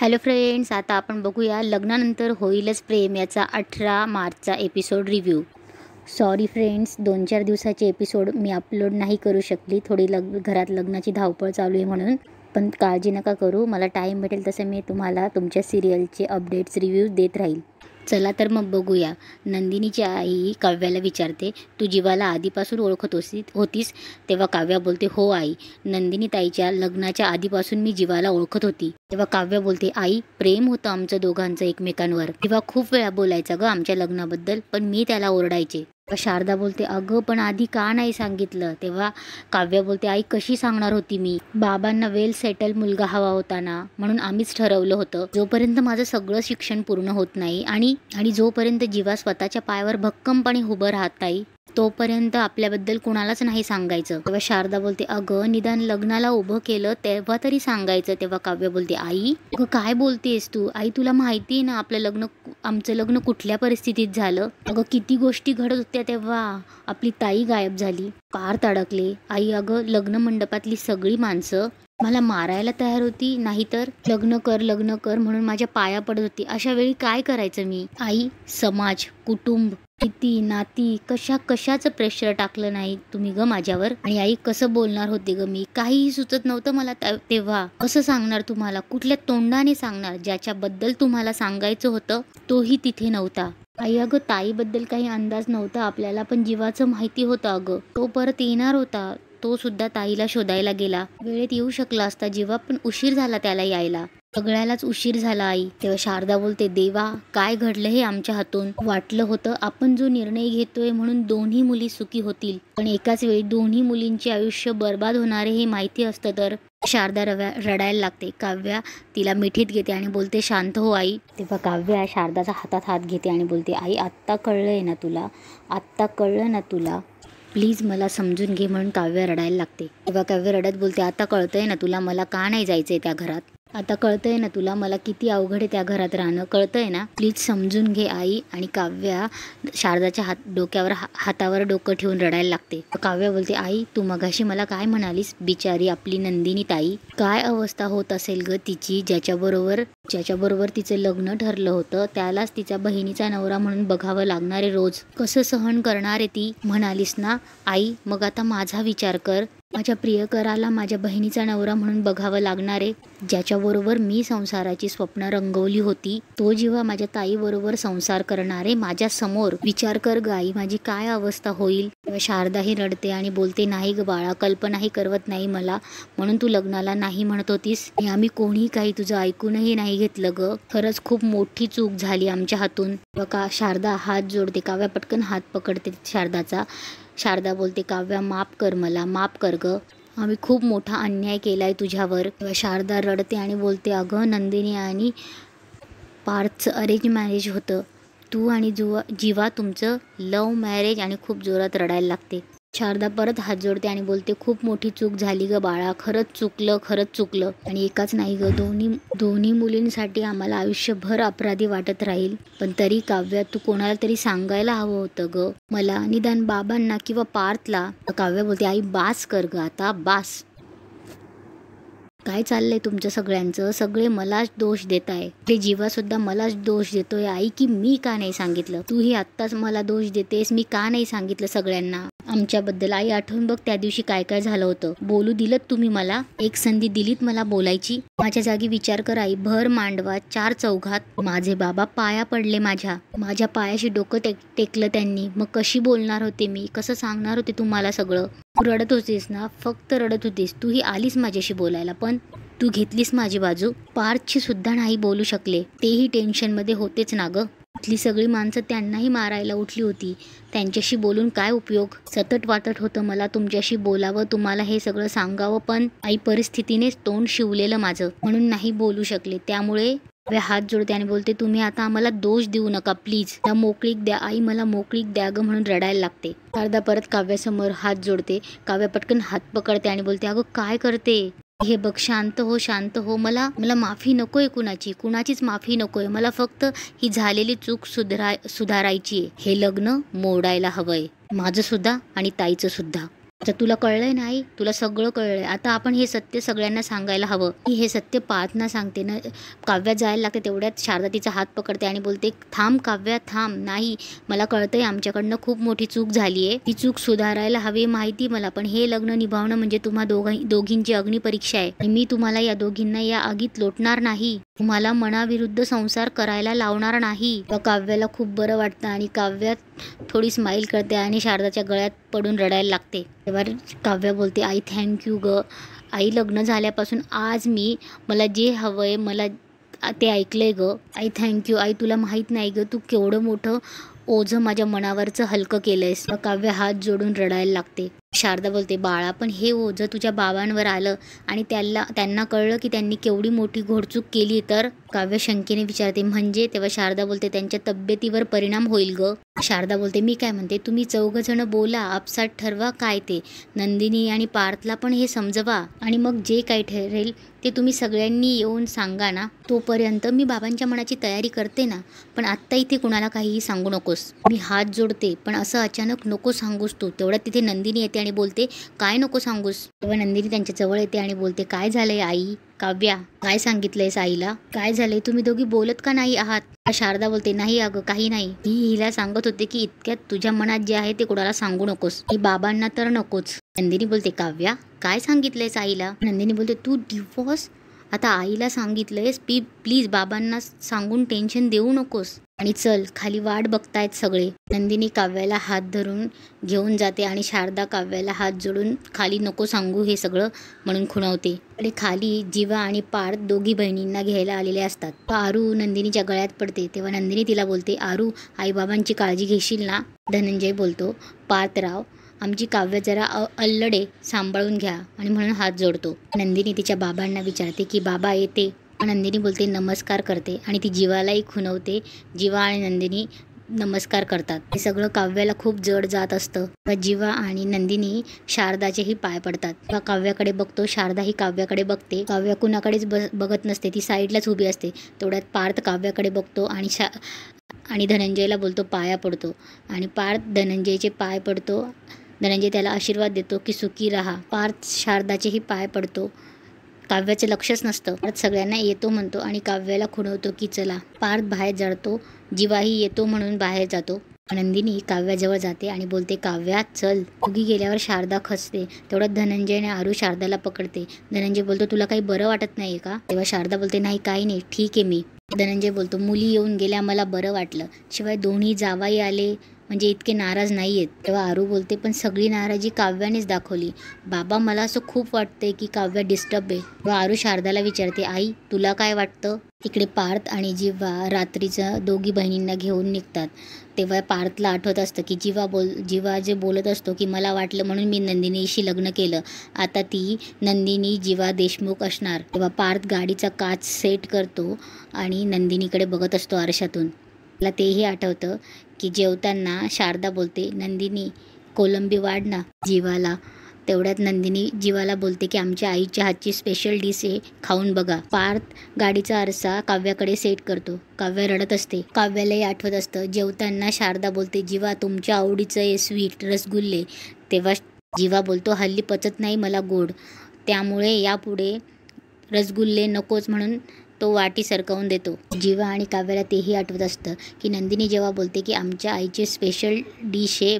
Hello friends, आता आपण बघूया लग्नानंतर होईलच प्रेम याचा 18 मार्चचा एपिसोड रिव्ह्यू. सॉरी फ्रेंड्स, 2-4 दिवसाचे एपिसोड मी अपलोड नाही करू शकली. थोडी घरात लग्नाची धावपळ चालू आहे म्हणून. पण काळजी नका करू, मला टाईम भेटेल तसं मी तुम्हाला तुमच्या सिरियलचे अपडेट्स रिव्ह्यूज देत राहील. चला तर मग बघूया. नंदिनीची आई काव्याला विचारते, तू जीवाला आधीपासून ओळखत होतीस? तेव्हा काव्या बोलते, हो आई, नंदिनी ताईच्या लग्नाच्या आधीपासून मी जीवाला ओळखत होती. तेव्हा काव्या बोलते, आई, प्रेम होतं आमचं दोघांचं एकमेकांवर. तेव्हा खूप वेळा बोलायचा ग आमच्या लग्नाबद्दल, पण मी त्याला ओरडायचे. शारदा बोलते, अगं पण आधी का नाही सांगितलं? तेव्हा काव्या बोलते, आई कशी सांगणार होती मी? बाबांना वेल सेटल मुलगा हवा होता ना, म्हणून आम्हीच ठरवलं होतं. जोपर्यंत माझं सगळं शिक्षण पूर्ण होत नाही आणि जोपर्यंत जीवा स्वतःच्या पायावर भक्कमपणे उभं राहत नाही, तोपर्यंत आपल्याबद्दल कुणालाच नाही सांगायचं. तेव्हा शारदा बोलते, अगं निदान लग्नाला उभं केलं तेव्हा तरी सांगायचं. तेव्हा काव्य बोलते, आई अगं काय बोलतेस तू? आई तुला माहिती आहे ना आमचं लग्न कुठल्या परिस्थितीत झालं? अगं किती गोष्टी घडत होत्या तेव्हा. आपली ताई गायब झाली, पार अडकले. आई अगं लग्न मंडपातली सगळी माणसं मला मारायला तयार होती, नाहीतर लग्न कर म्हणून माझ्या पाया पडत होती. अशा वेळी काय करायचं मी? आई, समाज, कुटुंब, किती नाती, कशाचं प्रेशर टाकलं नाही तुम्ही ग माझ्यावर? आणि आई कसं बोलणार होते ग मी? काहीही सुचत नव्हतं मला तेव्हा. कसं सांगणार तुम्हाला? कुठल्या तोंडाने सांगणार? ज्याच्याबद्दल तुम्हाला सांगायचं होतं तोही तिथे नव्हता. आई अगं ताईबद्दल काही अंदाज नव्हता आपल्याला, पण जीवाचं माहिती होतं अगं. तो परत येणार होता. तो सुद्धा ताईला शोधायला गेला. वेळेत येऊ शकला असता जीवा, पण उशीर झाला त्याला यायला. सगळ्यालाच उशीर झाला आई. तेव्हा शारदा बोलते, देवा काय घडलं हे आमच्या हातून? वाटलं होतं आपण जो निर्णय घेतोय म्हणून दोन्ही मुली सुखी होतील, पण एकाच वेळी दोन्ही मुलींचे आयुष्य बर्बाद होणारे हे माहिती असतं तर. शारदा रडायला लागते. काव्या तिला मिठीत घेते आणि बोलते, शांत हो आई. तेव्हा काव्या शारदाचा हातात हात घेते आणि बोलते, आई आत्ता कळलंय ना तुला? आत्ता कळलं ना तुला? प्लीज मला समजून घे. म्हणून काव्य रडायला लागते. तेव्हा काव्य रडत बोलते, आता कळतंय ना तुला मला का नाही जायचंय त्या घरात? आता कळतंय ना तुला मला किती अवघड आहे त्या घरात राहणं? कळतंय ना? प्लीज समजून घे आई. आणि काव्या शारदाच्या हातावर डोकं ठेवून रडायला लागते. काव्या बोलते, आई तू मगाशी मला काय म्हणालीस? बिचारी आपली नंदिनी ताई, काय अवस्था होत असेल ग तिची, ज्याच्याबरोबर तिचं लग्न ठरलं होतं त्यालाच तिच्या बहिणीचा नवरा म्हणून बघावं लागणारे रोज. कसं सहन करणार आहे ती म्हणालीस ना आई? मग आता माझा विचार कर. माझ्या प्रियकराला माझ्या बहिणीचा नवरा म्हणून बघावं लागणारे, ज्याच्याबरोबर मी संसाराची स्वप्न रंगवली होती, तो जेव्हा माझ्या ताईबरोबर संसार करणारे माझ्या समोर. विचार कर ग आई, माझी काय अवस्था होईल? शारदाही रडते आणि बोलते, नाही ग बाळा, कल्पनाही करवत नाही मला, म्हणून तू लग्नाला नाही म्हणत होतीस. आम्ही कोणी काही तुझं ऐकूनही नाही घेतलं ग. खरंच खूप मोठी चूक झाली आमच्या हातून. बघा शारदा हात जोडते. काव्या पटकन हात पकडते शारदाचा. शारदा बोलते, काव्या माफ कर, मला माफ कर ग. आम्ही खूप मोठा अन्याय केलाय तुझ्यावर. शारदा रडते आणि बोलते, अगं नंदिनी आणि पार्थचं अरेंज मॅरेज होतं. तू आणि जीवा तुमचं लव्ह मॅरेज. आणि खूप जोरात रडायला लागते. शारदा परत हात जोडते आणि बोलते, खूप मोठी चूक झाली ग बाळा, खरंच चुकलं. आणि एकाच नाही ग, दोन्ही मुलींसाठी आम्हाला आयुष्यभर अपराधी वाटत राहील. पण तरी काव्या तू कोणाला तरी सांगायला हवं होतं ग मला, निदान बाबांना किंवा पार्थला. काव्या बोलते, आई बास कर ग आता, बास. काय चाललंय तुमचं सगळ्यांचं? सगळे मलाच दोष देत आहे. ते जीवा सुद्धा मलाच दोष देतोय आई, की मी का नाही सांगितलं? तूही आत्ताच मला दोष देतेस, मी का नाही सांगितलं सगळ्यांना आमच्याबद्दल? आई आठवून बघ त्या दिवशी काय काय झालं होतं. बोलू दिलत तुम्ही मला? एक संधी दिलीत मला बोलायची? माझ्या जागी विचार कर आई. भर मांडवात 4 चौघात माझे बाबा पाया पडले, माझ्या पायाशी डोकं टेकलं त्यांनी. मग कशी बोलणार होते मी? कसं सांगणार होते तुम्हाला सगळं? तू रडत होतीस ना, फक्त रडत होतीस. तूही आलीस माझ्याशी बोलायला, पण तू घेतलीस माझी बाजू. पार्थची सुद्धा नाही बोलू शकले, तेही टेन्शनमध्ये होतेच ना ग. इथली सगळी माणसं त्यांनाही मारायला उठली होती. त्यांच्याशी बोलून काय उपयोग? सतत वाटत होतं मला तुमच्याशी बोलावं, तुम्हाला हे सगळं सांगावं, पण आई परिस्थितीनेच तोंड शिवलेलं माझं, म्हणून नाही बोलू शकले. त्यामुळे हात जोडते आणि बोलते, तुम्ही आता आम्हाला दोष देऊ नका प्लीज. मला मोकळीक द्या आई, मला मोकळीक द्या ग. म्हणून रडायला लागते. शारदा परत काव्यासमोर हात जोडते. काव्या पटकन हात पकडते आणि बोलते, अगं काय करते? हे बघ, शांत हो. मला माफी नकोय कुणाचीच माफी नकोय. मला फक्त ही झालेली चूक सुधारायची आहे. हे लग्न मोडायला हवंय, माझं सुद्धा आणि ताईचं सुद्धा. आता तुला कळलंय नाही, तुला सगळं कळलंय, आता आपण हे सत्य सगळ्यांना सांगायला हवं. ही हे सत्य पाहत सांगते ना. काव्या जायला लागते तेवढ्यात शारदा तिचा हात पकडते आणि बोलते, थांब काव्या थांब. नाही, मला कळतंय आमच्याकडनं खूप मोठी चूक झाली आहे, ती चूक सुधारायला हवी माहिती मला, पण हे लग्न निभावणं म्हणजे तुम्हा दोघींची अग्निपरीक्षा आहे. आणि मी तुम्हाला या दोघींना या आगीत लोटणार नाही, तुम्हाला मनाविरुद्ध संसार करायला लावणार नाही. काव्याला खूप बरं वाटतं आणि काव्या थोडी स्माईल करते आणि शारदाच्या गळ्यात पडून रडायला लागते. तेव्हा काव्या बोलते, आई थँक्यू ग आई, लग्न झाल्यापासून आज मला जे हवंय मला ते ऐकलंय ग आई, थँक्यू आई. तुला माहीत नाही ग तू केवढं मोठं ओझं माझ्या मनावरचं हलकं केलंयस. काव्य हात जोडून रडायला लागते. शारदा बोलते, बाळा पण हे ओझं तुझ्या बाबांवर आलं आणि त्यांना कळलं की त्यांनी केवढी मोठी घोडचूक केली तर. काव्य शंकेने विचारते, म्हणजे? तेव्हा शारदा बोलते, त्यांच्या तब्येतीवर परिणाम होईल ग. शारदा बोलते, मी काय म्हणते, तुम्ही 4 जण बोला, आपसात ठरवा काय ते. नंदिनी आणि पार्थला पण हे समजवा आणि मग जे काही ठरेल ते तुम्ही सगळ्यांनी येऊन सांगा ना. तोपर्यंत मी बाबांच्या मनाची तयारी करते ना, पण आत्ता इथे कुणाला काहीही सांगू नकोस. मी हात जोडते, पण असं अचानक नको सांगूस तू. तेवढ्यात तिथे नंदिनी येते आणि बोलते, काय नको सांगूस. तेव्हा नंदिनी त्यांच्या जवळ येते आणि बोलते, काय झालंय आई? काव्या, काय सांगितलंयस आईला? काय झालंय? तुम्ही दोघी बोलत का नाही आहात? शारदा बोलते, नाही अगं काही नाही, मी हिला सांगत होते की इतक्यात तुझ्या मनात जे आहे ते कुणाला सांगू नकोस, ही बाबांना तर नकोच. नंदिनी बोलते, काव्या काय सांगितलंयस आईला? नंदिनी बोलते, तू डिवोर्स आता आईला सांगितलंयस, प्लीज बाबांना सांगून टेन्शन देऊ नकोस आणि चल खाली वाट बघतायत सगळे. नंदिनी काव्याला हात धरून घेऊन जाते आणि शारदा काव्याला हात जोडून खाली नको सांगू हे सगळं म्हणून खुणवते. आणि खाली जीवा आणि पार्थ दोघी बहिणींना घ्यायला आलेले असतात. आरू नंदिनीच्या गळ्यात पडते. तेव्हा नंदिनी तिला बोलते, आरू आईबाबांची काळजी घेशील ना? धनंजय बोलतो, पार्थराव आमची काव्य जरा अल्लडे, सांभाळून घ्या आणि म्हणून हात जोडतो. नंदिनी तिच्या बाबांना विचारते की बाबा येते? नंदिनी बोलते, नमस्कार करते आणि ती जीवालाही खुणवते. जीवा आणि नंदिनी नमस्कार करतात. हे सगळं काव्याला खूप जड जात असतं. जीवा आणि नंदिनी शारदाचेही पाय पडतात. काव्याकडे बघतो, शारदा ही काव्याकडे बघते. काव्या कुणाकडेच बघत नसते, ती साईडलाच उभी असते. तेवढ्यात पार्थ काव्याकडे बघतो आणि धनंजयला बोलतो, पाया पडतो आणि पार्थ धनंजयचे पाय पडतो. धनंजय त्याला आशीर्वाद देतो की सुखी राहा. पार्थ शारदाचेही पाय पडतो. काव्याचं लक्षच नसतं. पार्थ सगळ्यांना येतो म्हणतो आणि काव्याला खुणवतो की चला. पार्थ बाहेर जातो, जीवाही येतो म्हणून बाहेर जातो. नंदिनी काव्याजवळ जाते आणि बोलते, काव्या चल. उगी गेल्यावर शारदा खचते. तेवढ्यात धनंजयने आरू शारदाला पकडते. धनंजय बोलतो, तुला काही बरं वाटत नाहीये का? तेव्हा शारदा बोलते, नाही काही नाही, ठीक आहे मी. धनंजय बोलतो, मुली येऊन गेल्या मला बरं वाटलं, शिवाय दोन्ही जावाई आले म्हणजे इतके नाराज नाही आहेत. तेव्हा आरू बोलते, पण सगळी नाराजी काव्यानेच दाखवली. बाबा मला असं खूप वाटतंय की काव्या डिस्टर्ब आहे. तेव्हा आरू शारदाला विचारते, आई तुला काय वाटतं? इकडे पार्थ आणि जीवा रात्रीचं दोघी बहिणींना घेऊन निघतात. तेव्हा पार्थला आठवत असतं की जीवा जे बोलत असतो की मला वाटलं म्हणून मी नंदिनीशी लग्न केलं, आता ती नंदिनी जीवा देशमुख असणार. तेव्हा पार्थ गाडीचा काच सेट करतो आणि नंदिनीकडे बघत असतो आरशातून. मला तेही आठवतं की जेवताना शारदा बोलते, नंदिनी कोलंबी वाढ ना जीवाला. तेवढ्यात नंदिनी जीवाला बोलते की आमच्या आईच्या हातची स्पेशल डिश आहे, खाऊन बघा. पार्थ गाडीचा आरसा काव्याकडे सेट करतो. काव्या रडत असते. काव्यालाही आठवत असतं. जेवताना शारदा बोलते, जीवा तुमच्या आवडीचं आहे स्वीट रसगुल्ले. तेव्हा जीवा बोलतो, हल्ली पचत नाही मला गोड, त्यामुळे यापुढे रसगुल्ले नकोच म्हणून तो वाटी सरकवून देतो. जीवा आणि काव्याला तेही आठवत असतं की नंदिनी जेव्हा बोलते की आमच्या आईची स्पेशल डिश आहे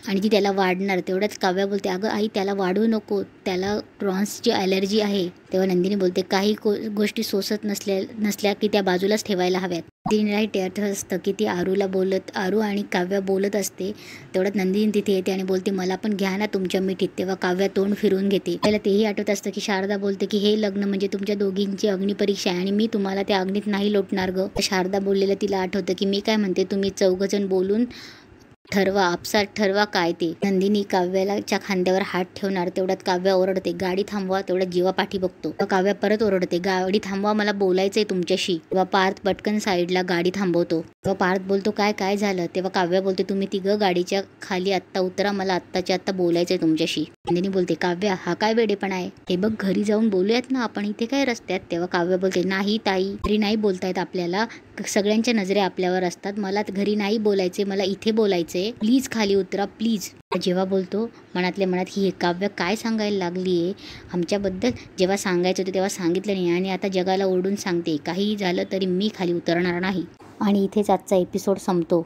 आणि ती त्याला वाढणार. तेवढ्याच काव्या बोलते, अगं आई त्याला वाढवू नको, त्याला प्रॉन्सची ॲलर्जी आहे. तेव्हा नंदिनी बोलते, काही गोष्टी सोसत नसल्या की त्या बाजूलाच ठेवायला हव्यात. नंदिनीलाही ते आठवत असतं की ती आरू आणि काव्या बोलत असते. तेवढ्यात नंदिनी तिथे येते आणि बोलते, मला पण घ्या ना तुमच्या मिठीत. तेव्हा काव्या तोंड फिरून घेते. त्याला तेही आठवत असतं की शारदा बोलते की हे लग्न म्हणजे तुमच्या दोघींची अग्निपरीक्षा आहे आणि मी तुम्हाला त्या अग्नीत नाही लोटणार ग. शारदा बोललेलं तिला आठवतं की मी काय म्हणते, तुम्ही 4 जण बोलून ठरवा, आपसात ठरवा काय ते. नंदिनी काव्याच्या खांद्यावर हात ठेवणार. तेवढ्यात काव्या ओरडते, गाडी थांबवा. तेवढ्यात जीवा पाठी बघतो. काव्या परत ओरडते, गाडी थांबवा, मला बोलायचंय तुमच्याशी. तेव्हा पार्थ पटकन साईडला गाडी थांबवतो. तेव्हा पार्थ बोलतो काय काय झालं. तेव्हा काव्या बोलते तुम्ही तिघं गाडीच्या खाली आत्ता उतरा, मला आत्ताच्या आत्ता बोलायचंय तुमच्याशी. नंदिनी बोलते काव्या हा काय वेडेपणा आहे, हे बघ घरी जाऊन बोलूयात ना आपण, इथे काय रस्त्यात. तेव्हा काव्या बोलते नाही ताई, घरी नाही बोलतायत आपल्याला, सगळ्यांच्या नजरे आपल्यावर असतात, मला घरी नाही बोलायचे, मला इथे बोलायचंय, प्लीज खाली उतरा प्लीज. जेव्हा बोलतो मनातल्या मनात ही काव्य काय सांगायला लागली आहे आमच्याबद्दल, जेव्हा सांगायचं होतं तेव्हा सांगितलं नाही आणि आता जगाला ओरडून सांगते काहीही झालं तरी मी खाली उतरणार नाही. आणि इथेच आजचा एपिसोड संपतो.